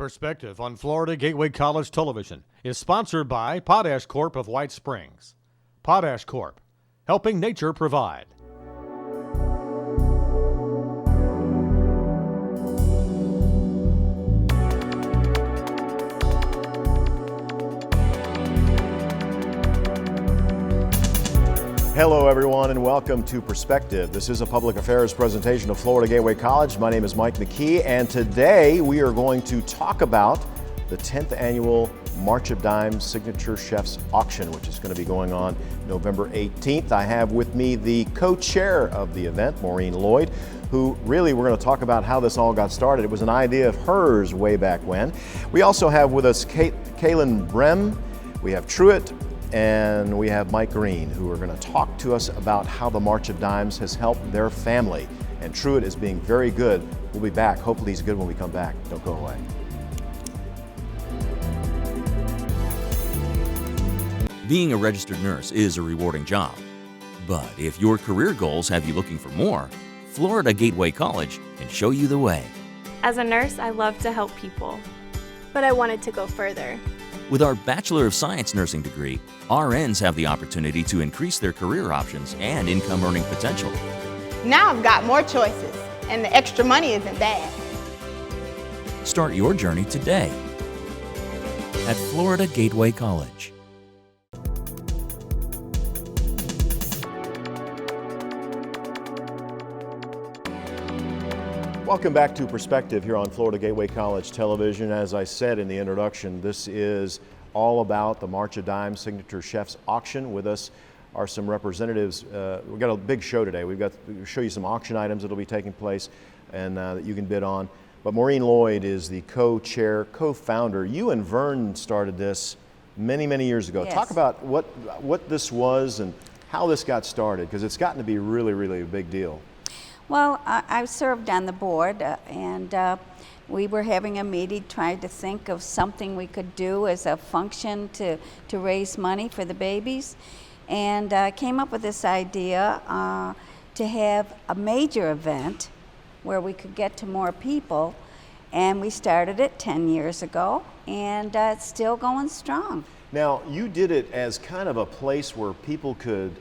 Perspective on Florida Gateway College Television is sponsored by Potash Corp of White Springs. Potash Corp, helping nature provide. Hello everyone and welcome to Perspective. This is a public affairs presentation of Florida Gateway College. My name is Mike McKee and today we are going to talk about the 10th annual March of Dimes Signature Chefs Auction, which is going to be going on November 18th. I have with me the co-chair of the event, Maureen Lloyd, who really we're going to talk about how this all got started. It was an idea of hers way back when. We also have with us Kaylin Brem, we have Truett, and we have Mike Green, who are going to talk to us about how the March of Dimes has helped their family. And Truett is being very good. We'll be back. Hopefully he's good when we come back. Don't go away. Being a registered nurse is a rewarding job. But if your career goals have you looking for more, Florida Gateway College can show you the way. As a nurse, I love to help people, but I wanted to go further. With our Bachelor of Science nursing degree, RNs have the opportunity to increase their career options and income-earning potential. Now I've got more choices, and the extra money isn't bad. Start your journey today at Florida Gateway College. Welcome back to Perspective here on Florida Gateway College Television. As I said in the introduction, this is all about the March of Dimes Signature Chefs Auction. With us are some representatives. We've got a big show today. We'll show you some auction items that will be taking place and that you can bid on. But Maureen Lloyd is the co-chair, co-founder. You and Vern started this many, many years ago. Yes. Talk about what this was and how this got started, because it's gotten to be really, really a big deal. Well, I served on the board and we were having a meeting trying to think of something we could do as a function to raise money for the babies, and came up with this idea to have a major event where we could get to more people, and we started it 10 years ago, and it's still going strong. Now, you did it as kind of a place where people could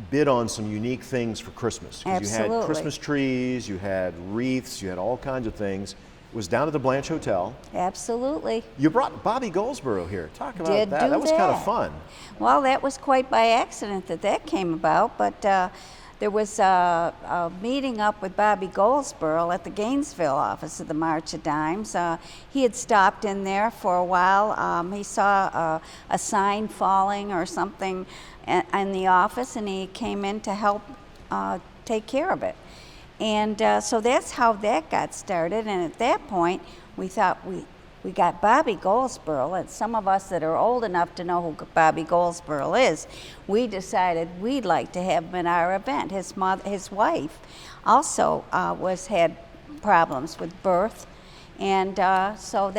bid on some unique things for Christmas. 'Cause Absolutely. You had Christmas trees, you had wreaths, you had all kinds of things. It was down at the Blanche Hotel. Absolutely. You brought Bobby Goldsboro here. Talk about Did that. do That was kind of that. fun. Well, that was quite by accident that came about, but there was a meeting up with Bobby Goldsboro at the Gainesville office of the March of Dimes. He had stopped in there for a while. He saw a sign falling or something in the office, and he came in to help take care of it. And so that's how that got started. And at that point, we thought we got Bobby Goldsboro, and some of us that are old enough to know who Bobby Goldsboro is, we decided we'd like to have him at our event. His wife also had problems with birth, and so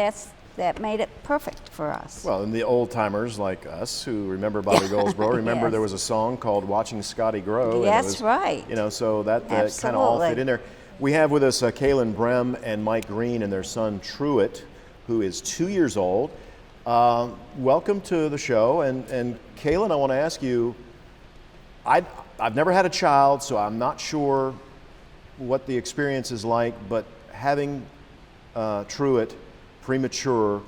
that made it perfect for us. Well, and the old timers like us who remember Bobby Goldsboro, remember Yes. there was a song called Watching Scotty Grow. And That's it was, right. You know, so that kind of all fit Absolutely. in there. We have with us Kaylin Brem and Mike Green and their son Truett, who is 2 years old. Welcome to the show. And Kaylin, I want to ask you, I've never had a child, so I'm not sure what the experience is like, but having Truett premature,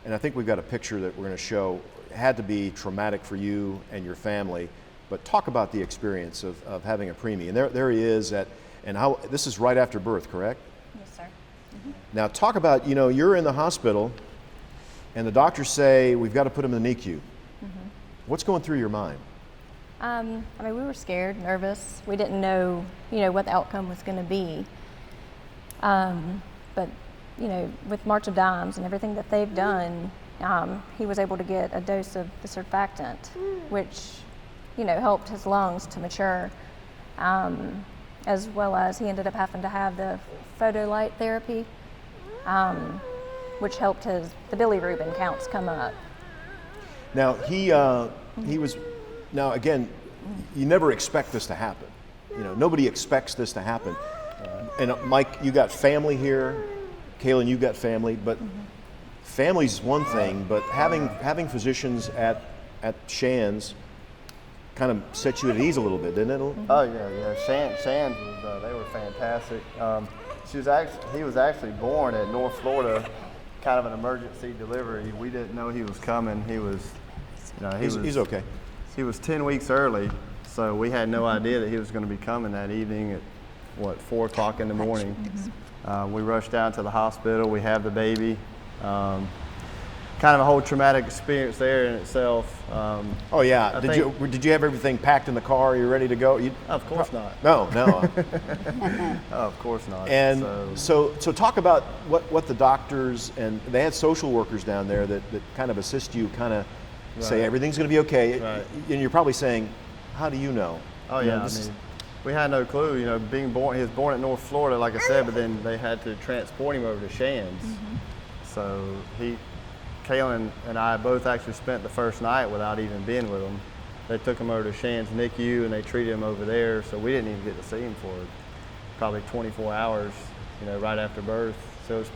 and I think we've got a picture that we're going to show, had to be traumatic for you and your family. But talk about the experience of having a preemie. And there he is and how this is right after birth, correct? Yes, sir. Now talk about, you're in the hospital and the doctors say we've got to put him in the NICU. What's going through your mind? We were scared, nervous. We didn't know, what the outcome was going to be. But with March of Dimes and everything that they've done, he was able to get a dose of the surfactant, which, helped his lungs to mature, as well as he ended up having to have the photolight therapy, which helped the bilirubin counts come up. Now now again, you never expect this to happen. Nobody expects this to happen. And Mike, you got family here. Kaylin, you've got family, but family's one thing, but having physicians at Shands kind of set you at ease a little bit, didn't it? Oh yeah. Shands was they were fantastic. He was actually born at North Florida, kind of an emergency delivery. We didn't know he was coming. He's okay. He was 10 weeks early, so we had no idea that he was going to be coming that evening at 4 o'clock in the morning. We rushed down to the hospital. We have the baby. Kind of a whole traumatic experience there in itself. Oh yeah. Did you have everything packed in the car? You ready to go? Of course not. No. Of course not. And so talk about what the doctors, and they had social workers down there that kind of assist you, kind of say everything's going to be okay. Right. And you're probably saying, how do you know? Oh yeah. We had no clue. He was born at North Florida, like I said, but then they had to transport him over to Shands. So Kaylin and I both actually spent the first night without even being with him. They took him over to Shands NICU and they treated him over there, so we didn't even get to see him for probably 24 hours, right after birth. So it was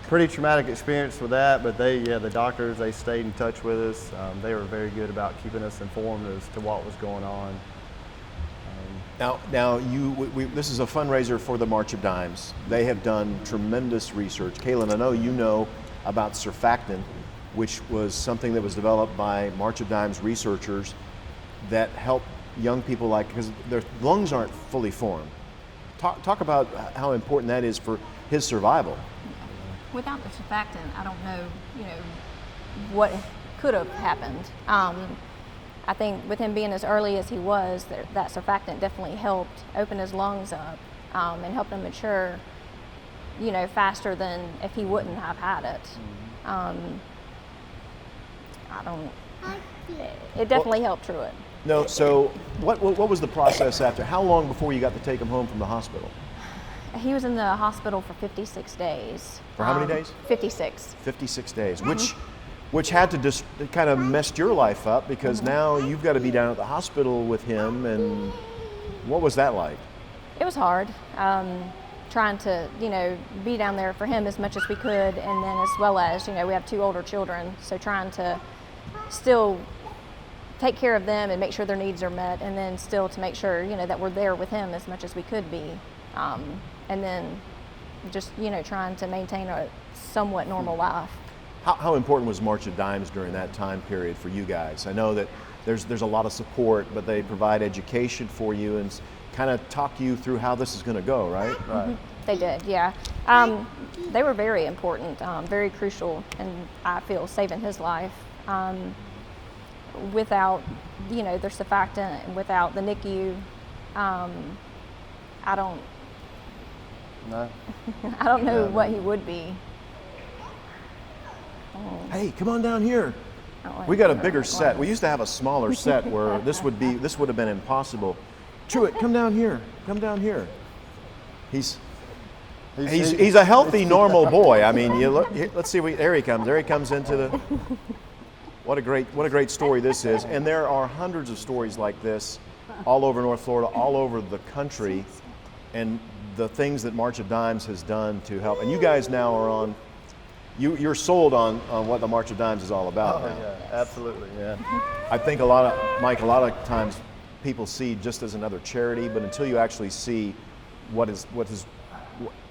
a pretty traumatic experience with that, but the doctors, they stayed in touch with us. They were very good about keeping us informed as to what was going on. Now this is a fundraiser for the March of Dimes. They have done tremendous research. Kaylin, I know you know about surfactant, which was something that was developed by March of Dimes researchers that help young people, because their lungs aren't fully formed. Talk about how important that is for his survival. Without the surfactant, I don't know, what could have happened. I think with him being as early as he was, that surfactant definitely helped open his lungs up and helped him mature, faster than if he wouldn't have had it. It definitely helped through it. No, so what was the process after? How long before you got to take him home from the hospital? He was in the hospital for 56 days. For how many days? 56. 56 days, which had to just kind of messed your life up, because now you've got to be down at the hospital with him. And what was that like? It was hard. Trying to, be down there for him as much as we could, and then as well as, we have 2 older children, so trying to still take care of them and make sure their needs are met, and then still to make sure, that we're there with him as much as we could be, and then just, trying to maintain a somewhat normal life. How important was March of Dimes during that time period for you guys? I know that there's a lot of support, but they provide education for you and kind of talk you through how this is going to go, right? Right. They did, yeah. They were very important, very crucial, and I feel saving his life. Without, their surfactant and without the NICU, I don't know what he would be. Hey, come on down here. We got a bigger set. We used to have a smaller set where this would have been impossible. Truett, come down here. Come down here. He's a healthy, normal boy. I mean, you look. Let's see. There he comes. There he comes into the. What a great story this is. And there are hundreds of stories like this all over North Florida, all over the country, and the things that March of Dimes has done to help. And you guys now are on. You're sold on what the March of Dimes is all about now. Yeah, absolutely, yeah. I think a lot of times people see just as another charity, but until you actually see what is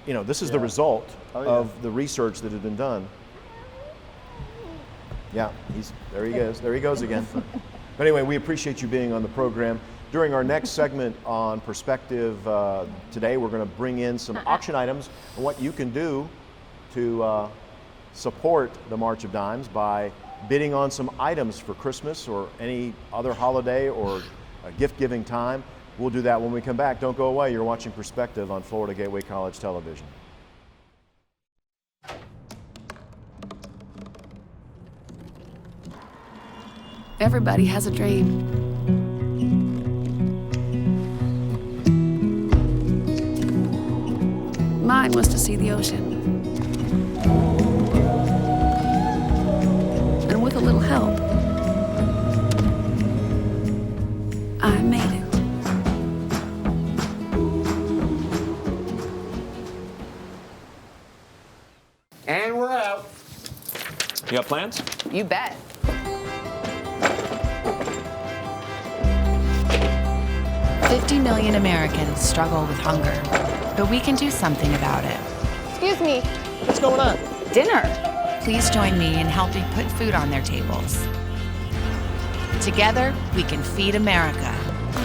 this is the result of the research that has been done. Yeah, there he goes again. But anyway, we appreciate you being on the program. During our next segment on Perspective today, we're going to bring in some auction items and what you can do to support the March of Dimes by bidding on some items for Christmas or any other holiday or a gift-giving time. We'll do that when we come back. Don't go away. You're watching Perspective on Florida Gateway College Television. Everybody has a dream. Mine was to see the ocean. And with a little help, I made it. And we're out. You got plans? You bet. $50 million Americans struggle with hunger, but we can do something about it. Excuse me. What's going on? Dinner. Please join me in helping put food on their tables. Together, we can feed America.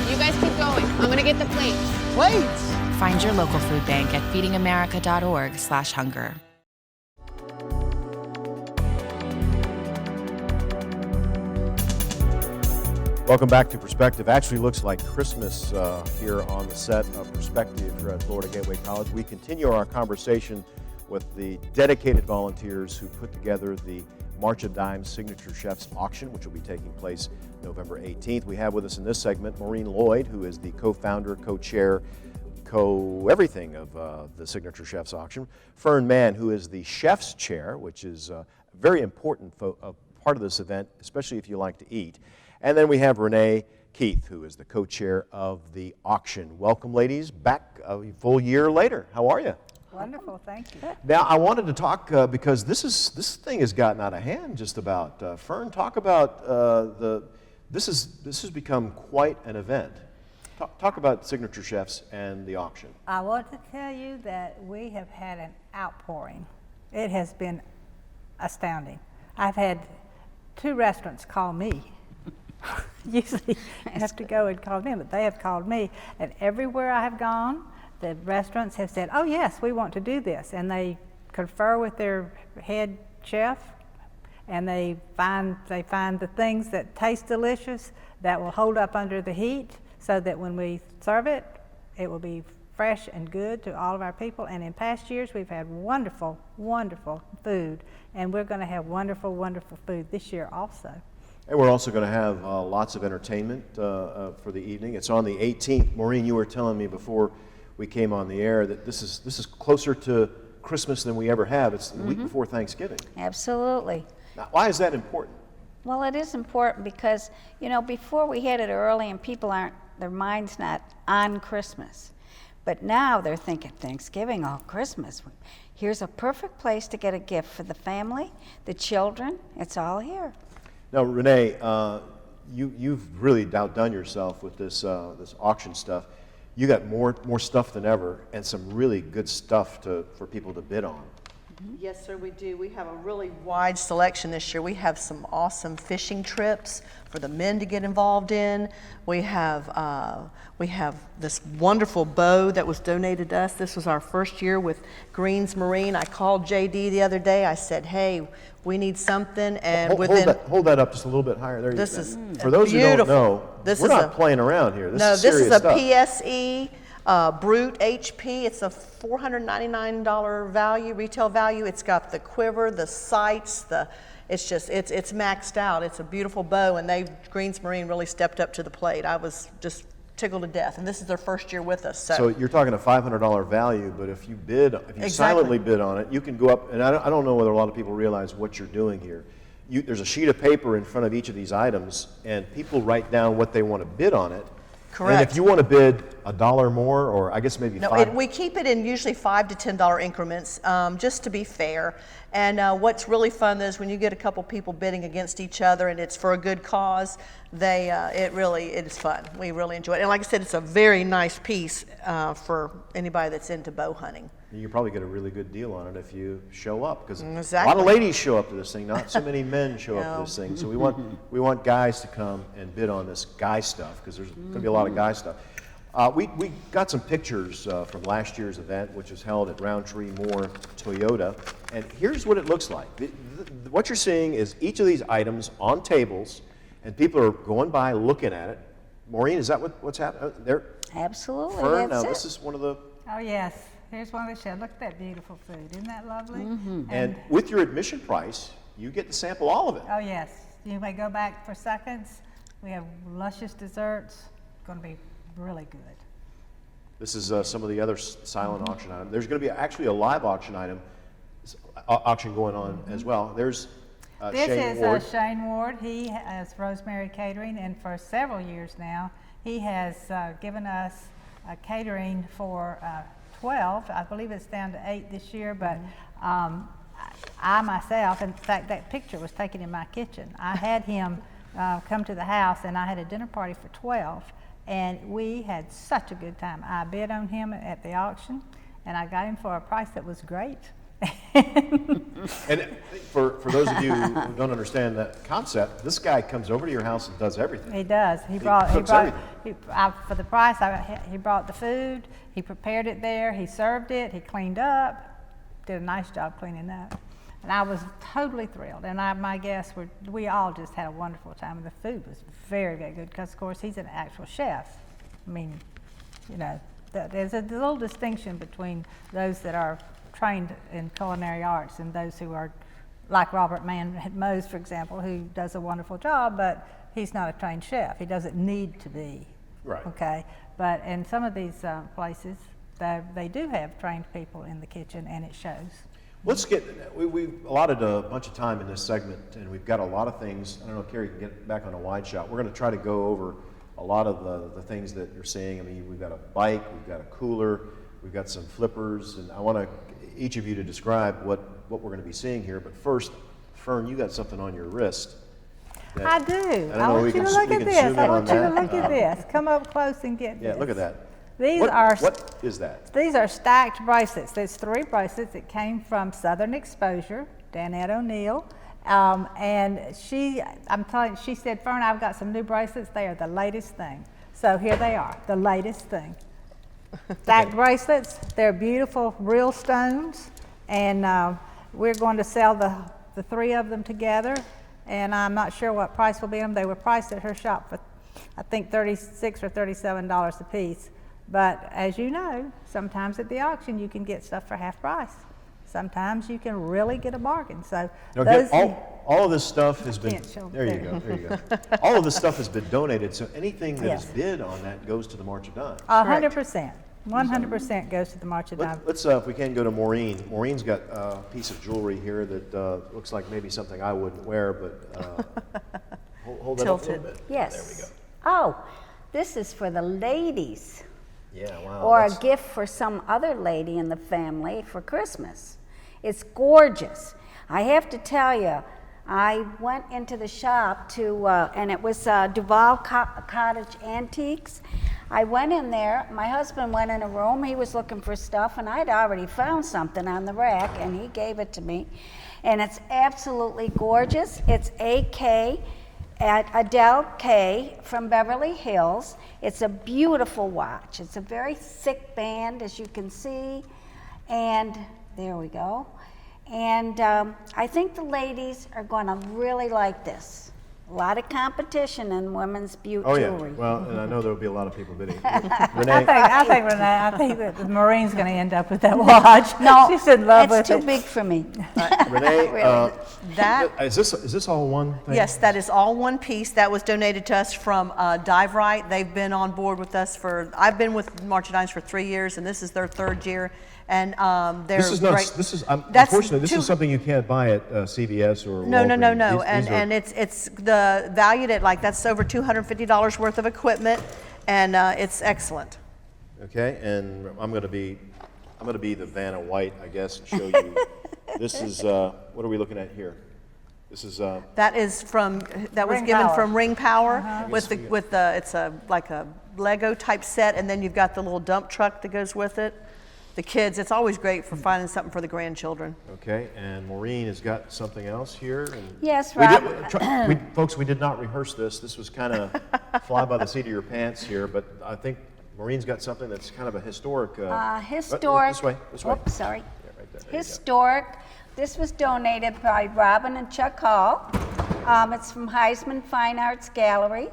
You guys keep going. I'm gonna get the plates. Plates? Find your local food bank at feedingamerica.org/hunger. Welcome back to Perspective. Actually looks like Christmas here on the set of Perspective here at Florida Gateway College. We continue our conversation with the dedicated volunteers who put together the March of Dimes Signature Chefs Auction, which will be taking place November 18th. We have with us in this segment Maureen Lloyd, who is the co-founder, co-chair, co-everything of the Signature Chefs Auction. Fern Mann, who is the chef's chair, which is a very important part of this event, especially if you like to eat. And then we have Renee Keith, who is the co-chair of the auction. Welcome, ladies, back a full year later. How are you? Wonderful, thank you. Now, I wanted to talk because this thing has gotten out of hand just about. Fern, talk about this has become quite an event. Talk about Signature Chefs and the auction. I want to tell you that we have had an outpouring. It has been astounding. I've had 2 restaurants call me. Usually I have to go and call them, but they have called me. And everywhere I have gone, the restaurants have said, oh yes, we want to do this. And they confer with their head chef, and they find the things that taste delicious that will hold up under the heat, so that when we serve it, it will be fresh and good to all of our people. And in past years, we've had wonderful, wonderful food, and we're going to have wonderful, wonderful food this year also. And we're also going to have lots of entertainment for the evening. It's on the 18th. Maureen, you were telling me before we came on the air that this is closer to Christmas than we ever have. It's the week before Thanksgiving. Absolutely. Now, why is that important? Well, it is important because, you know, before we had it early and their mind's not on Christmas. But now they're thinking Thanksgiving, oh, Christmas. Here's a perfect place to get a gift for the family, the children. It's all here. Now, Renee, you've really outdone yourself with this auction stuff. You got more stuff than ever, and some really good stuff for people to bid on. Yes, sir, we do. We have a really wide selection this year. We have some awesome fishing trips for the men to get involved in. We have this wonderful bow that was donated to us. This was our first year with Greens Marine. I called JD the other day. I said, hey, we need something, and hold that up just a little bit higher. There you go. This is for those beautiful. Who don't know, we're not playing around here. This is a stuff. PSE Brute HP. It's a $499 value, retail value. It's got the quiver, the sights, it's maxed out. It's a beautiful bow, and Greens Marine really stepped up to the plate. I was just tickled to death, and this is their first year with us. So you're talking a $500 value, but if you silently bid on it, you can go up, and I don't know whether a lot of people realize what you're doing here. There's a sheet of paper in front of each of these items, and people write down what they want to bid on it. Correct. And if you want to bid $1 more, or I guess maybe $5. We keep it in usually $5 to $10 increments, just to be fair. And what's really fun is when you get a couple people bidding against each other, and it's for a good cause. It is fun. We really enjoy it. And like I said, it's a very nice piece for anybody that's into bow hunting. You probably get a really good deal on it if you show up, because exactly. A lot of ladies show up to this thing. Not so many men show up to this thing. So we want guys to come and bid on this guy stuff, because there's going to be a lot of guy stuff. We got some pictures from last year's event, which was held at Roundtree Moore Toyota, and here's what it looks like. What you're seeing is each of these items on tables, and people are going by looking at it. Maureen, is that what's happening there? Absolutely. Fern, that's this is one of the. Oh yes. Here's one of the shells. Look at that beautiful food. Isn't that lovely? And with your admission price, you get to sample all of it. Oh yes. You may go back for seconds. We have luscious desserts. It's going to be really good. This is some of the other silent auction items. There's going to be actually a live auction going on as well. There's Shane Ward. Shane Ward. He has Rosemary Catering, and for several years now, he has given us catering for 12. I believe it's down to 8 this year, but I myself, in fact, that picture was taken in my kitchen. I had him come to the house, and I had a dinner party for 12, and we had such a good time. I bid on him at the auction, and I got him for a price that was great. And for those of you who don't understand that concept, this guy comes over to your house and does everything. He does. He brought for the price. He brought the food. He prepared it there. He served it. He cleaned up. Did a nice job cleaning up. And I was totally thrilled. And my guests we all just had a wonderful time. And the food was very, very good because, of course, he's an actual chef. I mean, you know, there's a little distinction between those that are trained in culinary arts and those who are like Robert Mose, for example, who does a wonderful job, but he's not a trained chef. He doesn't need to be. Right. Okay. But in some of these places, they do have trained people in the kitchen, and it shows. Let's get, we've allotted a bunch of time in this segment, and we've got a lot of things. I don't know if Carrie can get back on a wide shot. We're going to try to go over a lot of the things that you're seeing. I mean, we've got a bike, we've got a cooler, we've got some flippers, and I want each of you to describe what we're going to be seeing here. But first, Fern, you got something on your wrist. I do. I want you to look at this. I want you to look at this. Come up close and get this. Yeah, look at that. What is that? These are stacked bracelets. There's 3 bracelets. It came from Southern Exposure, Danette O'Neill. And she said, Fern, I've got some new bracelets. They are the latest thing. So here they are, the latest thing. Stacked bracelets. They're beautiful, real stones. And we're going to sell the 3 of them together. And I'm not sure what price will be on them. They were priced at her shop for, I think, $36 or $37 a piece. But as you know, sometimes at the auction you can get stuff for half price. Sometimes you can really get a bargain. So all of this stuff has been, there you go. All of this stuff has been donated, so anything that is bid on that goes to the March of Dimes. 100%. 100% goes to the March of Dimes. Let's, if we can, go to Maureen. Maureen's got a piece of jewelry here that looks like maybe something I wouldn't wear, but hold that up a little bit. Yes. There we go. Oh, this is for the ladies. Yeah, wow. Or a gift for some other lady in the family for Christmas. It's gorgeous. I have to tell you, I went into the shop to, and it was Duval Cottage Antiques. I went in there, my husband went in a room, he was looking for stuff, and I'd already found something on the rack, and he gave it to me. And it's absolutely gorgeous. It's AK at Adele K from Beverly Hills. It's a beautiful watch. It's a very thick band, as you can see, and there we go. And I think the ladies are going to really like this. A lot of competition in women's beauty jewelry. Yeah. Well, and I know there will be a lot of people bidding. Renee? I think that Maureen's going to end up with that watch. No, she's in love with it. It's too big for me. Renee, that is this all one thing? Yes, that is all one piece. That was donated to us from Dive Right. They've been on board with us I've been with March of Dimes for 3 years, and this is their 3rd year. And they're great. Unfortunately, this is something you can't buy at CVS or Walgreens. No. And it's the valued at that's over $250 worth of equipment, and it's excellent. Okay, and I'm going to be the Vanna White, I guess, and show you. This is what are we looking at here? This is that was given from Ring Power it's like a Lego type set, and then you've got the little dump truck that goes with it. The kids, it's always great for finding something for the grandchildren. Okay, and Maureen has got something else here. And yes, Rob. Folks, we did not rehearse this. This was kind of fly by the seat of your pants here, but I think Maureen's got something that's kind of a historic. Historic. This way. Oops, sorry. Yeah, right there. Historic. This was donated by Robin and Chuck Hall. It's from Heisman Fine Arts Gallery,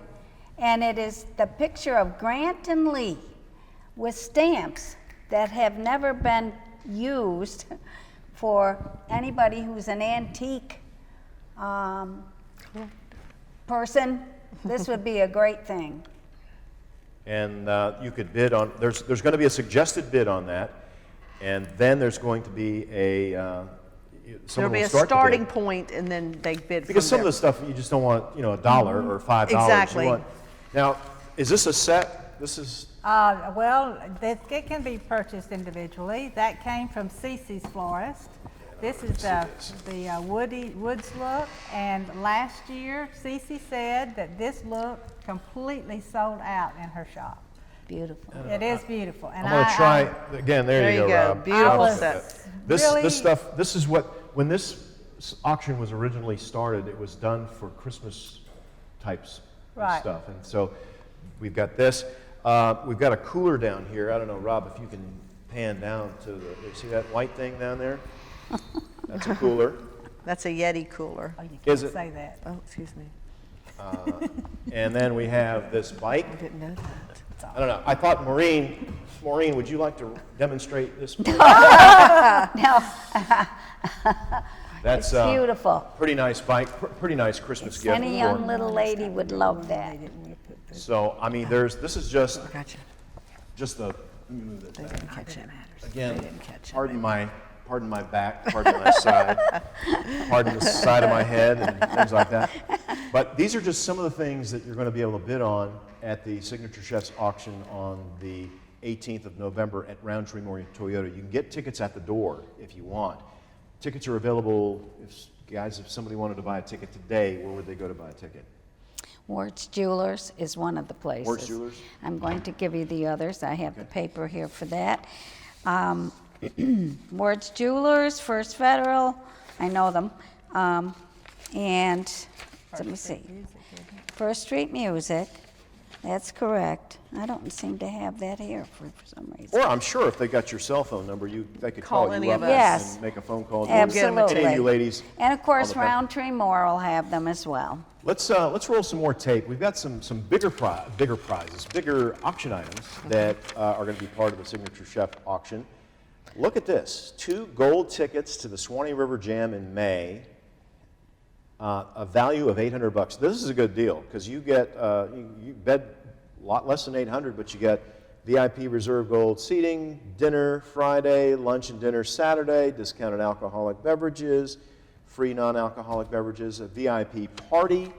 and it is the picture of Grant and Lee with stamps that have never been used for anybody who's an antique person. This would be a great thing. And you could bid on, there's going to be a suggested bid on that, and then there's going to be there'll be a starting point, and then they bid because some there. of the stuff you just don't want, $1 or $5. Exactly. Now, is this a set? This is... Well, it can be purchased individually. That came from Cece's Florist. This is the woods look, and last year Cece said that this look completely sold out in her shop. Beautiful. It is beautiful. And I'm going to try again. There you go, Rob. Beautiful was set. This stuff. This is what when this auction was originally started. It was done for Christmas types of stuff, and so we've got this. We've got a cooler down here. I don't know, Rob, if you can pan down to the. See that white thing down there? That's a cooler. That's a Yeti cooler. Oh, you Is can't it? say that. Oh, excuse me. And then we have this bike. I didn't know that. I don't know. I thought Maureen, would you like to demonstrate this bike? No. That's It's beautiful. Pretty nice bike. Pretty nice Christmas gift. Any young little lady would love that. So I mean, this is just Gotcha. just the. Let me move this They back. didn't catch it. Again, They didn't catch it. pardon my back, pardon my side, pardon the side of my head and things like that. But these are just some of the things that you're going to be able to bid on at the Signature Chefs auction on the 18th of November at Roundtree Memorial Toyota. You can get tickets at the door if you want. Tickets are available, if somebody wanted to buy a ticket today, where would they go to buy a ticket? Ward's Jewelers is one of the places. Ward's Jewelers? I'm going to give you the others. I have the paper here for that. Ward's Jewelers, First Federal, I know them. And let me see. First Street Music, that's correct. I don't seem to have that here for some reason. Or I'm sure if they got your cell phone number, they could call any you of up us. Yes. and make a phone call. Absolutely. Any of you ladies. And of course, on the phone. Roundtree Moore will have them as well. Let's roll some more tape. We've got some bigger prizes, bigger auction items that are going to be part of the Signature Chef auction. Look at this: 2 gold tickets to the Swanee River Jam in May, a value of $800. This is a good deal because you get you bet a lot less than $800, but you get VIP reserve gold seating, dinner Friday, lunch and dinner Saturday, discounted alcoholic beverages, free non-alcoholic beverages, a VIP party.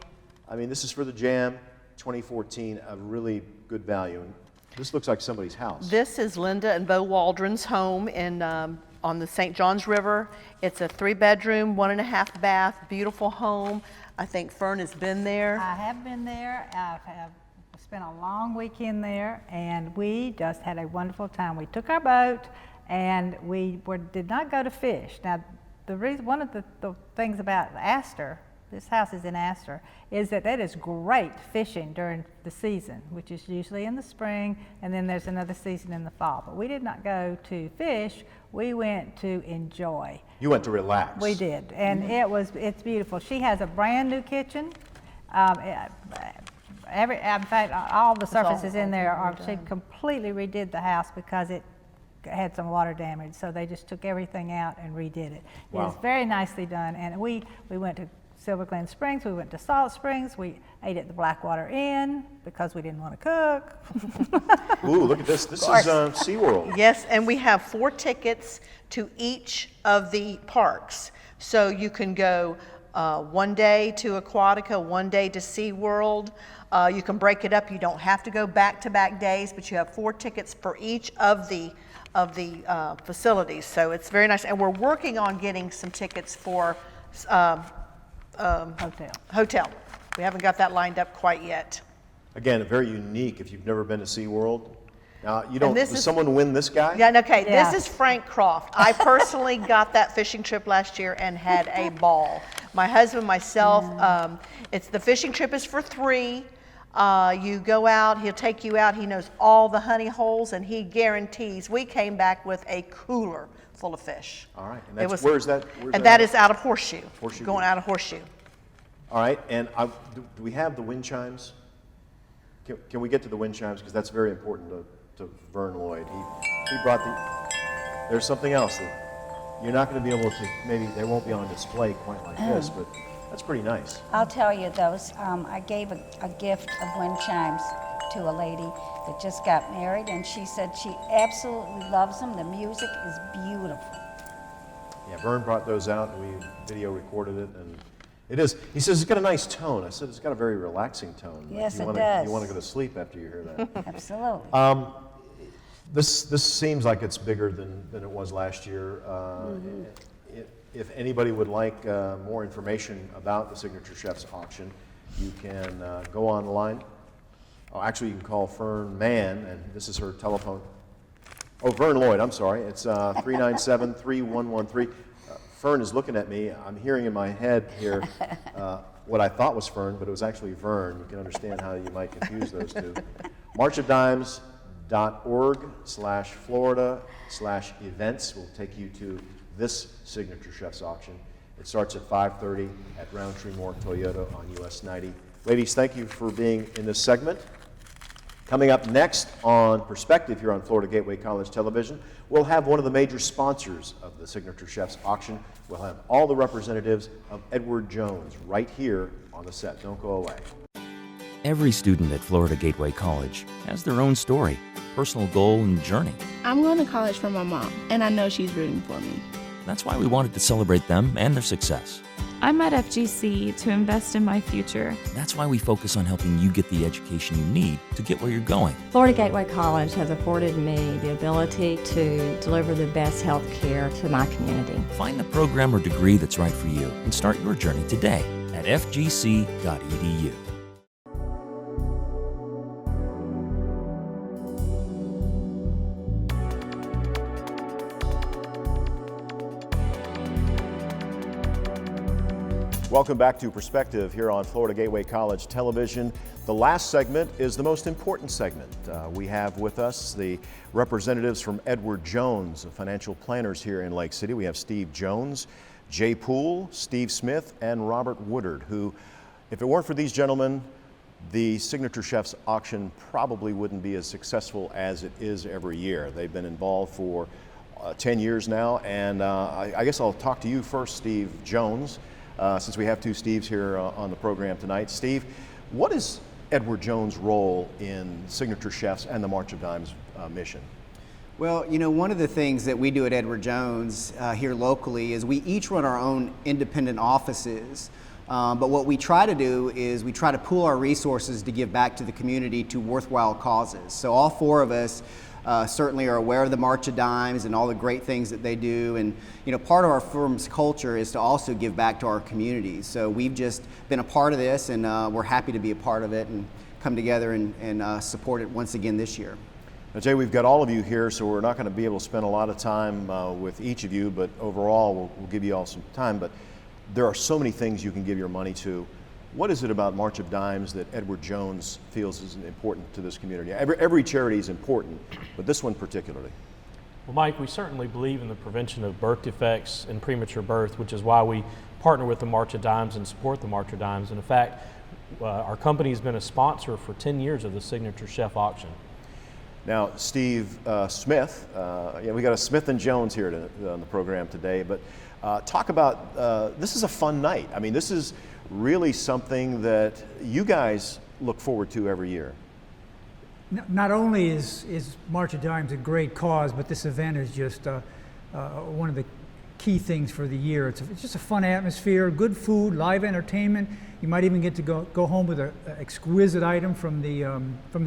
I mean, this is for the Jam 2014, a really good value. And this looks like somebody's house. This is Linda and Bo Waldron's home in on the St. Johns River. It's a 3-bedroom, 1.5 bath, beautiful home. I think Fern has been there. I have been there. I have spent a long weekend there, and we just had a wonderful time. We took our boat, and we did not go to fish. Now, the reason, one of the things about Astor, this house is in Astor, is that is great fishing during the season, which is usually in the spring, and then there's another season in the fall. But we did not go to fish. We went to enjoy. You went to relax. We did, and it's beautiful. She has a brand new kitchen. In fact, all the surfaces in there she completely redid the house because it had some water damage, so they just took everything out and redid it. Wow. It was very nicely done, and we went to Silver Glen Springs, we went to Salt Springs, we ate at the Blackwater Inn because we didn't want to cook. Ooh, look at this. This is SeaWorld. Yes, and we have 4 tickets to each of the parks. So you can go one day to Aquatica, one day to SeaWorld. You can break it up. You don't have to go back-to-back days, but you have 4 tickets for each of the facilities. So it's very nice. And we're working on getting some tickets for hotel. We haven't got that lined up quite yet. Again, very unique if you've never been to SeaWorld. Now, does someone win this guy? Yeah, okay, This is Frank Croft. I personally got that fishing trip last year and had a ball. My husband, myself, the fishing trip is for 3. You go out, he'll take you out, he knows all the honey holes, and he guarantees. We came back with a cooler full of fish. All right, and where's that? That is out of Horseshoe. Horseshoe. Going out of Horseshoe. All right, and do we have the wind chimes? Can we get to the wind chimes, because that's very important to Vern Lloyd. He brought there's something else that you're not going to be able to, maybe they won't be on display quite like this, but that's pretty nice. I'll tell you those. I gave a gift of wind chimes to a lady that just got married, and she said she absolutely loves them. The music is beautiful. Yeah, Vern brought those out, and we video recorded it, and it is. He says it's got a nice tone. I said it's got a very relaxing tone. Yes, it does. You want to go to sleep after you hear that. Absolutely. This seems like it's bigger than it was last year. if anybody would like more information about the Signature Chefs auction, you can go online. Oh, actually, you can call Fern Mann, and this is her telephone. Oh, Vern Lloyd, I'm sorry. It's 397-3113. Fern is looking at me. I'm hearing in my head here what I thought was Fern, but it was actually Vern. You can understand how you might confuse those two. marchofdimes.org/Florida/events will take you to this Signature Chefs auction. It starts at 5:30 at Roundtree Moore Toyota on US 90. Ladies, thank you for being in this segment. Coming up next on Perspective here on Florida Gateway College Television, we'll have one of the major sponsors of the Signature Chefs auction. We'll have all the representatives of Edward Jones right here on the set. Don't go away. Every student at Florida Gateway College has their own story, personal goal, and journey. I'm going to college for my mom, and I know she's rooting for me. That's why we wanted to celebrate them and their success. I'm at FGC to invest in my future. That's why we focus on helping you get the education you need to get where you're going. Florida Gateway College has afforded me the ability to deliver the best health care to my community. Find the program or degree that's right for you and start your journey today at fgc.edu. Welcome back to Perspective here on Florida Gateway College Television. The last segment is the most important segment. We have with us the representatives from Edward Jones, financial planners here in Lake City. We have Steve Jones, Jay Poole, Steve Smith, and Robert Woodard, who, if it weren't for these gentlemen, the Signature Chefs auction probably wouldn't be as successful as it is every year. They've been involved for 10 years now, and I guess I'll talk to you first, Steve Jones. Since we have two Steves here on the program tonight. Steve, what is Edward Jones' role in Signature Chefs and the March of Dimes mission? Well, you know, one of the things that we do at Edward Jones here locally is we each run our own independent offices. But what we try to do is we try to pool our resources to give back to the community to worthwhile causes. So all four of us certainly are aware of the March of Dimes and all the great things that they do. And, you know, part of our firm's culture is to also give back to our communities. So we've just been a part of this, and we're happy to be a part of it and come together and support it once again this year. Now, Jay, we've got all of you here, so we're not going to be able to spend a lot of time with each of you, but overall we'll give you all some time. But there are so many things you can give your money to. What is it about March of Dimes that Edward Jones feels is important to this community? Every charity is important, but this one particularly. Well, Mike, we certainly believe in the prevention of birth defects and premature birth, which is why we partner with the March of Dimes and support the March of Dimes. And in fact, our company has been a sponsor for 10 years of the Signature Chef auction. Now, Steve Smith, we got a Smith and Jones here on the program today, but talk about, this is a fun night. I mean, this is really something that you guys look forward to every year. Not only is March of Dimes a great cause, but this event is just one of the key things for the year. It's just a fun atmosphere, good food, live entertainment. You might even get to go home with an exquisite item from the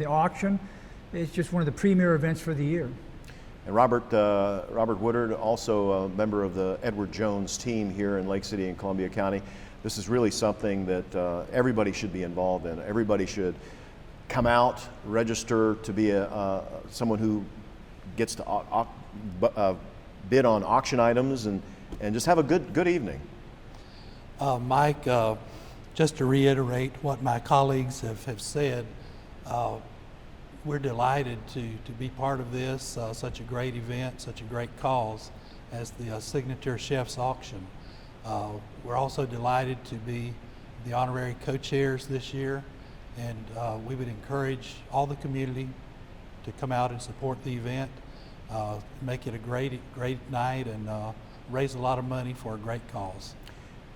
auction. It's just one of the premier events for the year. And Robert Woodard, also a member of the Edward Jones team here in Lake City and Columbia County. This is really something that everybody should be involved in. Everybody should come out, register to be someone who gets to bid on auction items and just have a good evening. Mike, just to reiterate what my colleagues have said, we're delighted to be part of this, such a great event, such a great cause as the Signature Chefs auction. We're also delighted to be the honorary co-chairs this year, and we would encourage all the community to come out and support the event, make it a great night, and raise a lot of money for a great cause.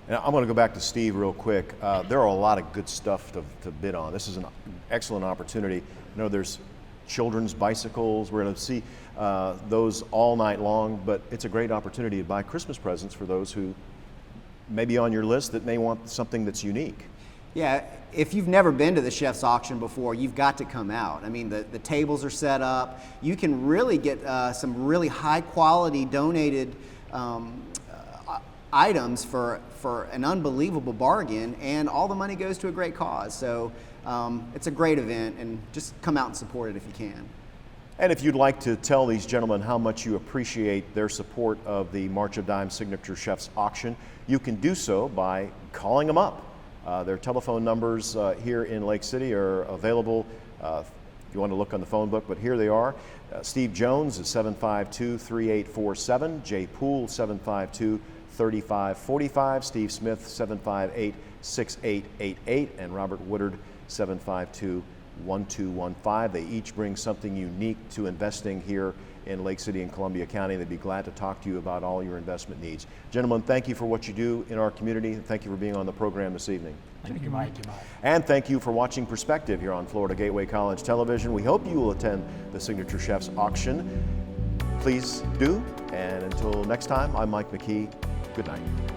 And I'm going to go back to Steve real quick. There are a lot of good stuff to bid on. This is an excellent opportunity. You know, there's children's bicycles. We're going to see those all night long, but it's a great opportunity to buy Christmas presents for those who may be on your list that may want something that's unique. Yeah, if you've never been to the Chef's auction before, you've got to come out. I mean, the tables are set up. You can really get some really high quality donated items for an unbelievable bargain, and all the money goes to a great cause. So it's a great event, and just come out and support it if you can. And if you'd like to tell these gentlemen how much you appreciate their support of the March of Dimes Signature Chefs auction, you can do so by calling them up. Their telephone numbers here in Lake City are available if you want to look on the phone book, but here they are. Steve Jones is 752-3847, Jay Poole 752-3545, Steve Smith 758-6888, and Robert Woodard 752-1215. They each bring something unique to investing here in Lake City and Columbia County. They'd be glad to talk to you about all your investment needs. Gentlemen, thank you for what you do in our community. Thank you for being on the program this evening. Thank you, Mike. And thank you for watching Perspective here on Florida Gateway College Television. We hope you will attend the Signature Chefs auction. Please do. And until next time, I'm Mike McKee. Good night.